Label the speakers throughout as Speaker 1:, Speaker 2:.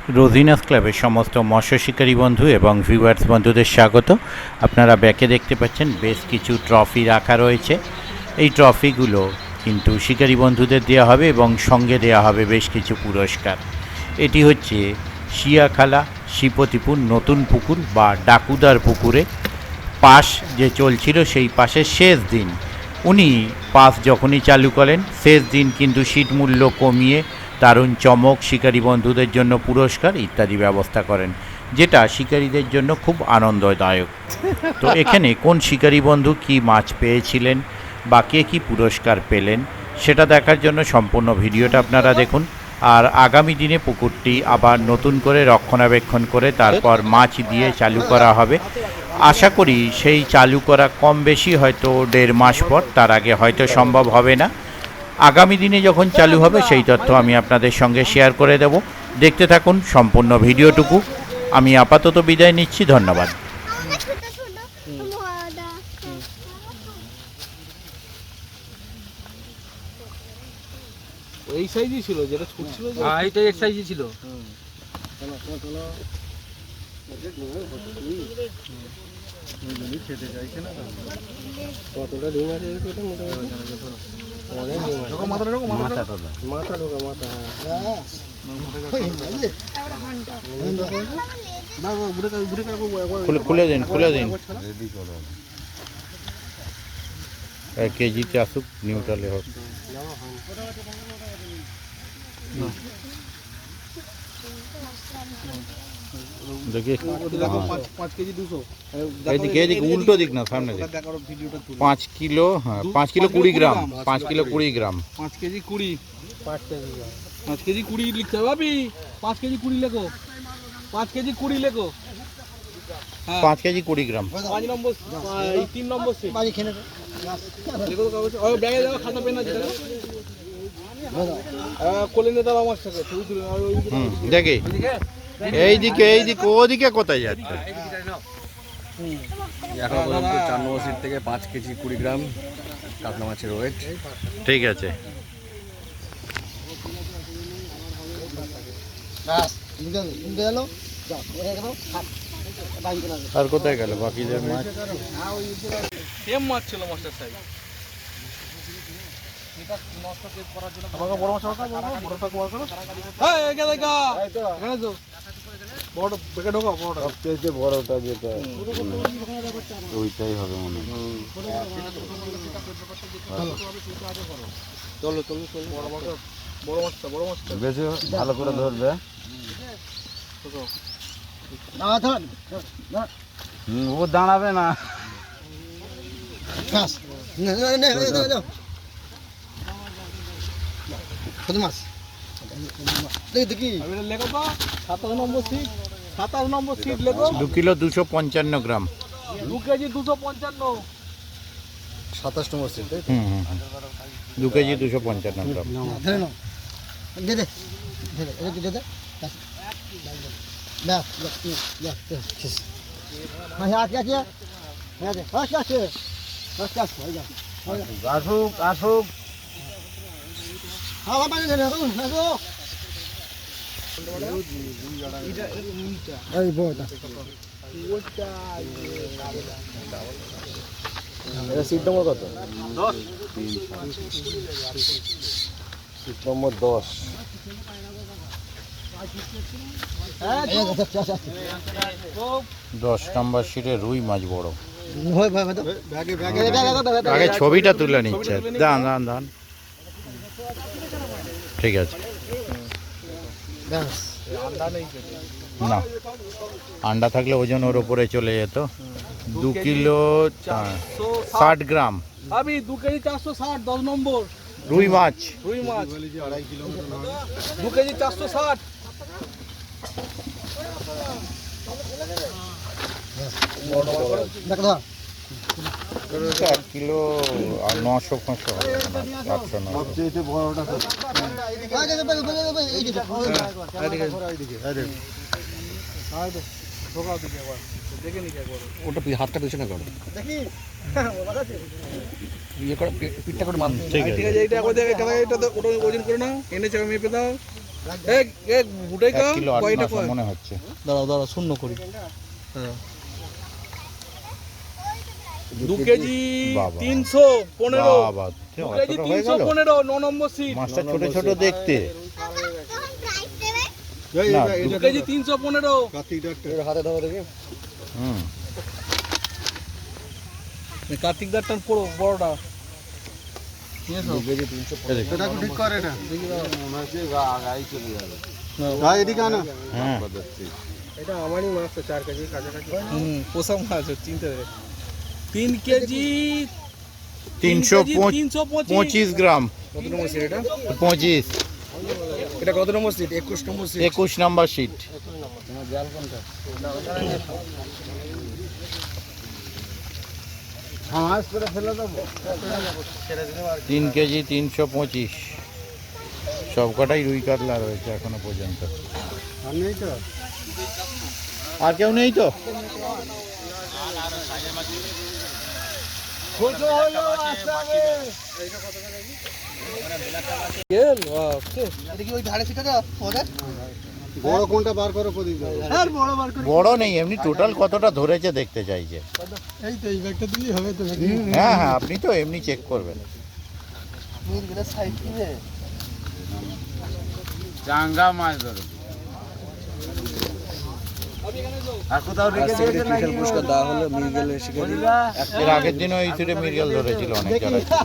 Speaker 1: রোজিনাস ক্লাবের সমস্ত মৎস্য শিকারী বন্ধু এবং ভিউয়ার্স বন্ধুদের স্বাগত। আপনারা ব্যাকে দেখতে পাচ্ছেন বেশ কিছু ট্রফি রাখা রয়েছে। এই ট্রফিগুলো কিন্তু শিকারী বন্ধুদের দেওয়া হবে এবং সঙ্গে দেওয়া হবে বেশ কিছু পুরস্কার। এটি হচ্ছে শিয়াখালা শ্রীপতিপুর নতুন পুকুর বা ডাকুদার পুকুরে পাস যে চলছিল সেই পাসের শেষ দিন। উনি পাস যখনই চালু করেন শেষ দিন কিন্তু সিট মূল্য কমিয়ে দারুণ চমক, শিকারী বন্ধুদের জন্য পুরস্কার ইত্যাদি ব্যবস্থা করেন, যেটা শিকারীদের জন্য খুব আনন্দদায়ক। তো এখানে কোন শিকারী বন্ধু কি মাছ পেয়েছিলেন বা কে কী পুরস্কার পেলেন সেটা দেখার জন্য সম্পূর্ণ ভিডিওটা আপনারা দেখুন। আর আগামী দিনে পুকুরটি আবার নতুন করে রক্ষণাবেক্ষণ করে তারপর মাছ দিয়ে চালু করা হবে। আশা করি সেই চালু করা কম বেশি হয়তো 1.5 মাস পর, তার আগে হয়তো সম্ভব হবে না। আগামী দিনে যখন চালু হবে সেই তথ্য আমি আপনাদের সঙ্গে শেয়ার করে দেব। দেখতে থাকুন সম্পূর্ণ ভিডিওটুকু। আমি আপাতত বিদায় নিচ্ছি, ধন্যবাদ।
Speaker 2: এই সাইজই ছিল যেটা ছোট ছিল,
Speaker 3: এইটা এক সাইজই ছিল।
Speaker 2: খেতে চাইছে না কতটা ডিম আছে মাথা ঢোকা মাথা
Speaker 1: খুলে দিন, খুলে দিন। কেজিতে আসুক, নিউট্রালে হোক। देखिए
Speaker 2: 5 কেজি 200
Speaker 1: এদিকে এদিকে উল্টো দিক না, সামনে দিক। 5 কিলো, হ্যাঁ 5 কিলো 20 গ্রাম, 5 কিলো 20 গ্রাম,
Speaker 2: 5 কেজি 20, 5 কেজি 20 লিখতে হবে ভাবি। 5 কেজি 20 লেখো, 5 কেজি 20 লেখো।
Speaker 1: 5 কেজি 20 গ্রাম।
Speaker 2: 5 নম্বর, এই 3 নম্বর সে বাজি খেলে লেখো কাগজ। ওই ব্যাগে দাও, খাতা পেন আছে দাও। কোলে নিয়ে দাও আমার সাথে তুই তুই
Speaker 1: দেখি এইদিকে এইদিকে ওদিকে কোথায় যাচ্ছে?
Speaker 3: এখন পর্যন্ত 4 নম্বর সিট থেকে 5 কেজি 20 গ্রাম কাতলা মাছের ওয়েট।
Speaker 1: ঠিক আছে, আর কোথায় গেল বাকিদের মাছ?
Speaker 2: সেম মাছ ছিল, মাস্টার সাহেব। এটা নষ্ট করার জন্য আমাকে বড় মাছ রাখা, বড়টা কভার করো। এই এখানে দেখা এখানে তো বড় বেকে ঢোকা, বড়টা সবচেয়ে বড়টা যেটা
Speaker 1: ওইটাই হবে মনে হয়।
Speaker 2: চলো চলো চলো, বড় মাছটা, বড় মাছটা, বড় মাছটা
Speaker 1: বেশি ভালো করে ধরবে। ও দাঁড়াবে না।
Speaker 2: মাছ দেখি লেখো তো 27 নম্বর সিট, 27 নম্বর সিট লেখো।
Speaker 1: 2 কিলো 255 গ্রাম,
Speaker 2: 2 কেজি 255,
Speaker 3: 27 নম্বর সিট।
Speaker 1: 2 কেজি 255 গ্রাম।
Speaker 4: ধরে নাও, দে দে দে দে দে দে ব্যাস ব্যাস হ্যাঁ আছে আছে হ্যাঁ আছে আছে আছে আছে হয়ে যা
Speaker 1: আসুক আসুক।
Speaker 4: হ্যাঁ বাবা ধরে নাও আসো এই বড়টা
Speaker 3: এটা সিট নম্বর কত?
Speaker 2: 10
Speaker 3: সিট নম্বর 10।
Speaker 4: হ্যাঁ
Speaker 1: 10 নম্বর সিটে রুই মাছ বড়।
Speaker 4: হয় ভাই তো ব্যাগে ব্যাগে
Speaker 1: আগে ছবিটা তুলে নিচ্ছে। দান দান দান, ঠিক আছে।
Speaker 4: ব্যাস
Speaker 1: না, আন্ডা থাকলে ওজন ওর উপরে চলে যেত। 2 কিলো 60 গ্রাম
Speaker 2: আমি 2 কেজি 460, 10 নম্বর
Speaker 1: রুই মাছ।
Speaker 2: রুই মাছ 2 কেজি 460।
Speaker 4: দেখো
Speaker 1: 1 কিলো আর 900 500 হবে না, 700 900।
Speaker 3: সবচেয়ে বড়টা কত? ওটা হাতটা পেছনে করো,
Speaker 4: দেখি
Speaker 3: ইয়ে করে পিঠটা করে মার।
Speaker 1: ঠিক আছে।
Speaker 2: ঠিক আছে, এইটা একবার দেখে এটা ওটা ওজন করে নাও, এনে চাকা মেপে দাও। উঠে
Speaker 1: 1 কিলো 800 মনে হচ্ছে।
Speaker 2: দাঁড়াও শূন্য করি। 2 কেজি
Speaker 1: বাবা।
Speaker 2: 315,
Speaker 1: বাবা
Speaker 2: 2 কেজি
Speaker 1: অতটা হয়ে গেল?
Speaker 2: 315 9 নম্বর সিট।
Speaker 1: মাছটা ছোট ছোট দেখতে। না,
Speaker 2: 2 কেজি 315।
Speaker 3: হাতে ধরো দেখি।
Speaker 1: হুম,
Speaker 2: কার্তিক দারটার পুরো বড়টা নিয়েছো?
Speaker 3: 2 কেজি 315।
Speaker 4: এটা ঠিক করে এটা
Speaker 3: গাড়ি চলে যাবে।
Speaker 4: ভাই এদিকে আনো
Speaker 1: হ্যাঁ।
Speaker 3: এটা আমারই মাছ তো 4 কেজি কাছাকাছি।
Speaker 2: পোষা মাছ চিনতে হবে। 3 কেজি
Speaker 1: 325 গ্রাম।
Speaker 3: কত নম্বর সিট এটা?
Speaker 1: 25
Speaker 3: এটা কত নম্বর সিট? 21 নম্বর সিট।
Speaker 1: 21 number seat.
Speaker 3: তোমার জাল কোনটা?
Speaker 4: মাছ করে ফেলে দেবো
Speaker 1: 3 কেজি 325। সব কটাই রুই কাতলা রয়েছে এখনো পর্যন্ত।
Speaker 4: আর নেই তো
Speaker 1: আর কেউ নেই তো?
Speaker 4: বড় কোনটা বার করো প্রদীপ বড় বার করে
Speaker 1: বড় নেই, এমনি টোটাল কতটা ধরেছে দেখতে চাইছে।
Speaker 4: এই তো এই ব্যাগটা দিলেই হবে তো
Speaker 1: হ্যাঁ হ্যাঁ, আপনি তো এমনি চেক করবেন।
Speaker 3: চাঙ্গা মাছ ধরো। আর কোথাও রেখে দিয়েছে নাকি? পুরস্কার দেওয়া হলো মির্গেলের শিকারি।
Speaker 1: এর আগের দিনও এই তীরে মৃগেল ধরেছিল অনেক যারা ছিল।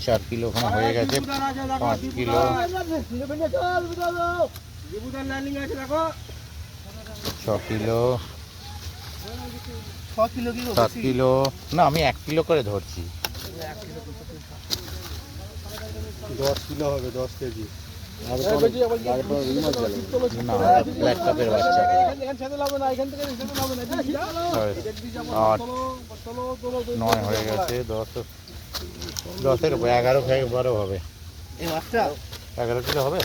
Speaker 1: 4 কিলো ওখানে হয়ে গেছে। 5 কিলো 6 কিলো 7 কিলো। না, আমি 1 কিলো করে ধরছি।
Speaker 4: 10 কিলো হবে 10 কেজি
Speaker 1: না, ব্ল্যাক কাপের বাচ্চা। 8 9 হয়ে গেছে। 10-এর উপর 11 12 হবে। 11 কিলো হবে।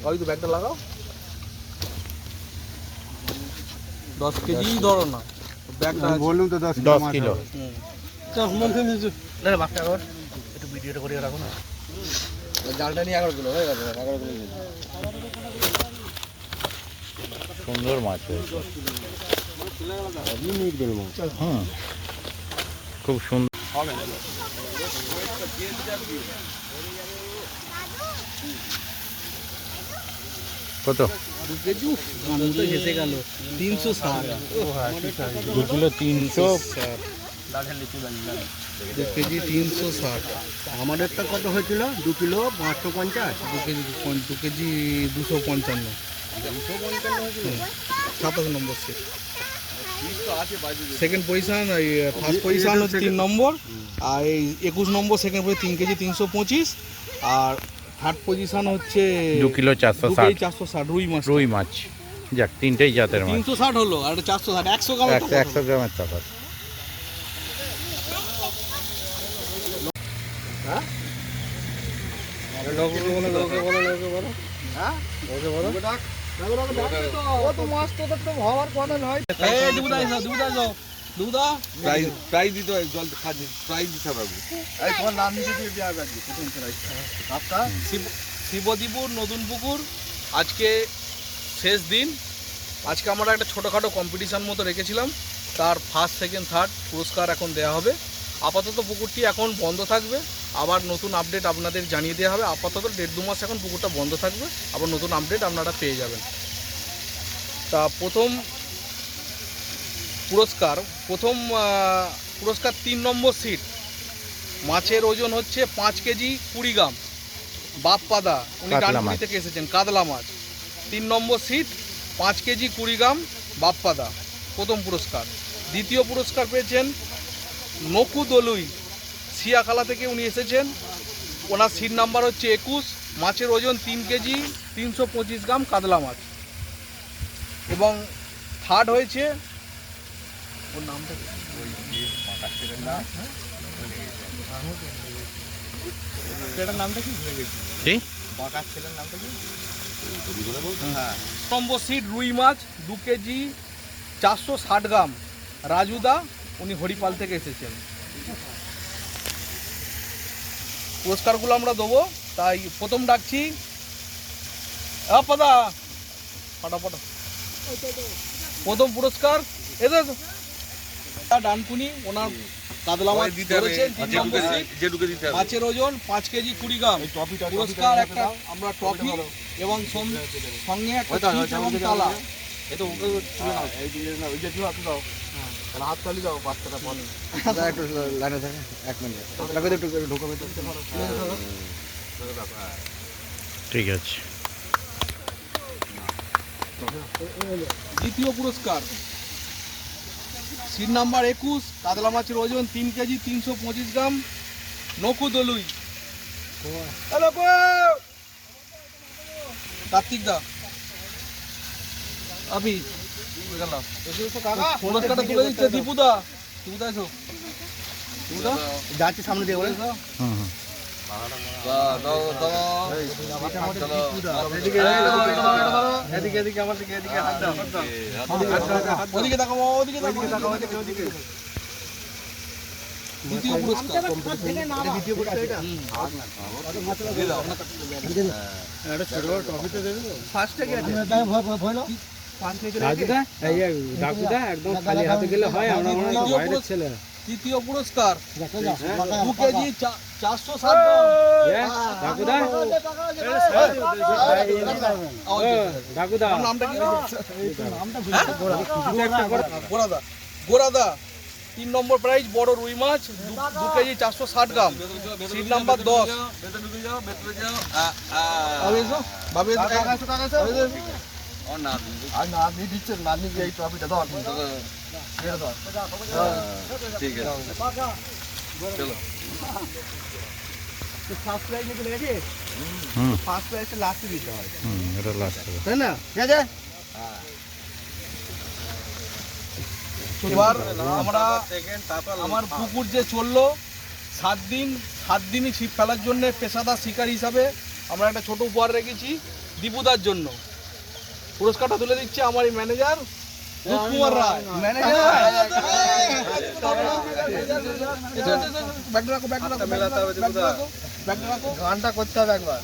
Speaker 2: ওই তো ব্যাগটা লাগাও। 10 কেজি ধরো না ব্যাগটা।
Speaker 4: বললুম তো 10
Speaker 1: 10 কিলো।
Speaker 2: একটু ভিডিওটা করে রাখো না।
Speaker 3: জালটা নিয়ে 11 কিলো হয়ে গেছে। 11 কিলো।
Speaker 1: সুন্দর মাছ হয়েছে।
Speaker 3: মির্গেল মাছ।
Speaker 1: হুম, খুব সুন্দর। কত?
Speaker 2: 2 কেজি গামুতে ঘেসে গেল 360।
Speaker 1: 2 কিলো 360।
Speaker 2: 2 কেজি 360।
Speaker 4: আমাদেরটা কত হয়েছিল 2 কিলো 550
Speaker 2: 2 কেজি 255। 27 নম্বর সিট। সেকেন্ড পজিশন, এই ফার্স্ট পজিশন হচ্ছে 3 নম্বর, আর এই 21 নম্বর সেকেন্ড পজিশন 3 কেজি 325, আর থার্ড পজিশন হচ্ছে
Speaker 1: 2 কিলো
Speaker 2: 2 কেজি
Speaker 1: 460
Speaker 2: 460 রুই মাছ।
Speaker 1: রুই মাছ। যাক, তিনটেই জাতের মাছ।
Speaker 2: 360 হলো আর 460 100 গ্রাম।
Speaker 1: 100 গ্রামের তফাৎ।
Speaker 3: প্রাইজ দিতে হয়, জল খাচ্ছি, প্রাইজ দিতে পারবো। এই তোমার নাম নিচে দিয়ে দেওয়া যাবে প্রথম প্রাইজটা।
Speaker 2: শিবদীপুর নতুন পুকুর আজকে শেষ দিন। আজকে আমরা একটা ছোটোখাটো কম্পিটিশান মতো রেখেছিলাম, তার ফার্স্ট সেকেন্ড থার্ড পুরস্কার এখন দেওয়া হবে। আপাতত পুকুরটি এখন বন্ধ থাকবে, আবার নতুন আপডেট আপনাদের জানিয়ে দেওয়া হবে। আপাতত 1.5-2 মাস এখন পুকুরটা বন্ধ থাকবে, আবার নতুন আপডেট আপনারা পেয়ে যাবেন। তা প্রথম পুরস্কার 3 নম্বর সিট। মাছের ওজন হচ্ছে 5 কেজি 20 গ্রাম। বাপ্পাদা, উনি
Speaker 1: কাতলা
Speaker 2: ডানকুনি
Speaker 1: মাছ।
Speaker 2: থেকে এসেছেন, কাতলা মাছ। 3 নম্বর সিট 5 কেজি 20 গ্রাম বাপ্পাদা, প্রথম পুরস্কার। দ্বিতীয় পুরস্কার পেয়েছেন নকু দলুই, সিয়াখালা থেকে উনি এসেছেন, ওনার সিট নাম্বার হচ্ছে 21। মাছের ওজন 3 কেজি 325 গ্রাম কাতলা মাছ। এবং থার্ড হয়েছে, ওর নামটা কি? এটার নামটা কি?
Speaker 1: কি?
Speaker 2: নম্বর সিট রুই মাছ 2 কেজি 460 গ্রাম, রাজুদা, উনি হরিপাল থেকে এসেছেন। পুরস্কারগুলো আমরা দেবো। তাই প্রথম ডাকছি পাদা ফাটাফাটা। প্রথম পুরস্কার এদের ডানকুনি, ওনার কাতলা মাছ
Speaker 3: দিতে হবে,
Speaker 2: ধরেছেন 3 নম্বর সিট।
Speaker 3: যেটুকু দিতে হবে।
Speaker 2: মাছের ওজন 5 কেজি 20 গ্রাম। পুরস্কার একটা আমরা ট্রফি এবং সঙ্গে একটা চিপস এবং তালা।
Speaker 3: এটা ওকে তুলে নাও, এই দিকে নাও, ওই যে তুই হাত দাও। তাহলে হাত তালি দাও, বাচ্চাটা বলে।
Speaker 4: একটু লাইনে থাকে 1 মিনিট লাগবে একটু ঢোকাবে তো
Speaker 1: ঠিক আছে।
Speaker 2: দ্বিতীয় পুরস্কার সিট নাম্বার 21, কাতলা মাছের ওজন 3 কেজি 325 গ্রাম, নকু দলুই। হ্যালো কার্তিক দা, আপনি পুরস্কারটা তুলে দিচ্ছে দীপুদা। দীপুদা এসো, দীপুদা
Speaker 4: যাচ্ছি সামনে দিয়ে বলে
Speaker 1: হুম হুম।
Speaker 4: এদিকে এদিকে আমার দিকে এদিকে হাত দাও
Speaker 2: ওদিকে দেখো, ওদিকে দেখো, ওদিকে। দ্বিতীয় পুরস্কার
Speaker 4: দ্বিতীয় পুরস্কার এটা এটা ছোট ট্রফি তো দেবে ফার্স্টে কি আছে ভয় না একদম খালি হাতে গেলে হয় আমরা বাইরের ছেলে
Speaker 2: তৃতীয় পুরস্কার 2 কেজি 460 গ্রাম। নামটা কি? গোরাদা। গোরাদা 3 নম্বর প্রাইজ, বড় রুই মাছ 2 কেজি 460 গ্রাম, সিট নাম্বার 10।
Speaker 3: আর না আপনি দিচ্ছেন, না আপনি এই ট্রফিটা দাও। ঠিক আছে, চলো।
Speaker 4: ফার্স্ট প্রাইজ নিতে গেছে
Speaker 1: হুম
Speaker 4: ফার্স্ট প্রাইজটা লাস্টে দিতে হয়
Speaker 1: হুম, এটা লাস্ট হবে।
Speaker 4: তাই না ঠিক আছে
Speaker 2: এবার আমরা আমার পুকুর যে চললো 7 দিন, 7 দিনই ছিপ ফেলার জন্য পেশাদার শিকার হিসাবে আমরা একটা ছোট উপহার রেখেছি দীপুদার জন্য। পুরস্কারটা তুলে দিচ্ছে আমার এই ম্যানেজার কুমার রায়।
Speaker 4: গানটা করতে হবে একবার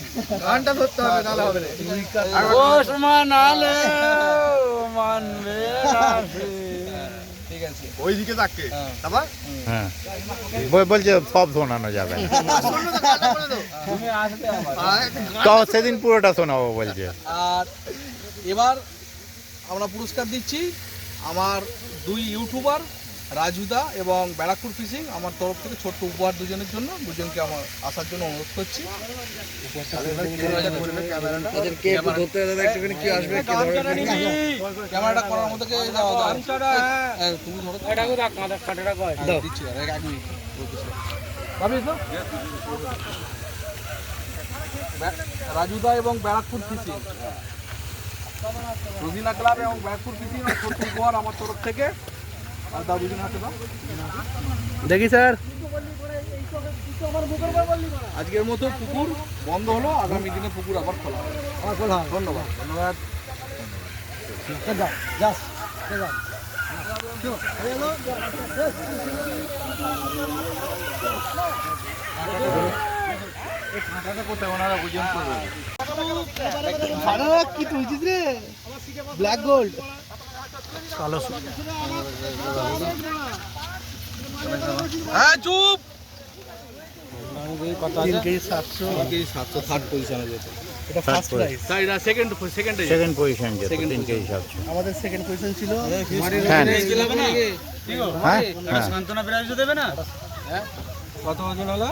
Speaker 4: গানটা ধরতে হবে নাহলে হবে না
Speaker 2: ঠিক আছে,
Speaker 3: ওই দিকে তাকে তারপর
Speaker 1: হ্যাঁ বলছে সব শোনানো যাবে না। তো সেদিন পুরোটা শোনাবো বলছে।
Speaker 2: আর এবার আমরা পুরস্কার দিচ্ছি আমার 2 ইউটিউবার রাজুদা এবং ব্যারাকপুর ফিশিং। আমার তরফ থেকে ছোট্ট উপহার দুজনের জন্য, দুজনকে আমার আসার জন্য অনুরোধ করছি। ক্যামেরাটা করার মতো কে দাও, তুমি ধরো দিচ্ছি, 1 মিনিট ভাবি তো। রাজুদা এবং ব্যারাকপুর ফিশিং, রোজিনা ক্লাব এবং ব্যারাকপুর ফিশিং ছোট্ট উপহার আমার তরফ থেকে। আর দাও দুজন হাতে দাও।
Speaker 4: দেখি স্যার
Speaker 2: আজকের মতো পুকুর বন্ধ হলো, আগামী দিনে পুকুর আবার খোলা হবে। ধন্যবাদ। ধন্যবাদ।
Speaker 4: কি তুলছিস রে ব্ল্যাক গোল্ড
Speaker 2: হ্যাঁ চুপ।
Speaker 4: 3 কেজি 700
Speaker 2: 700 থার্ড পজিশনে যেত।
Speaker 4: এটা ফার্স্ট প্রাইজ
Speaker 2: তাই না, সেকেন্ড
Speaker 1: সেকেন্ড পজিশন যেত 3 কেজি 700।
Speaker 4: আমাদের সেকেন্ড পজিশন ছিল
Speaker 1: হ্যাঁ
Speaker 2: হ্যাঁ
Speaker 1: হ্যাঁ
Speaker 2: সান্তনা প্রাইজ দেবে না। কত ওজন হলো?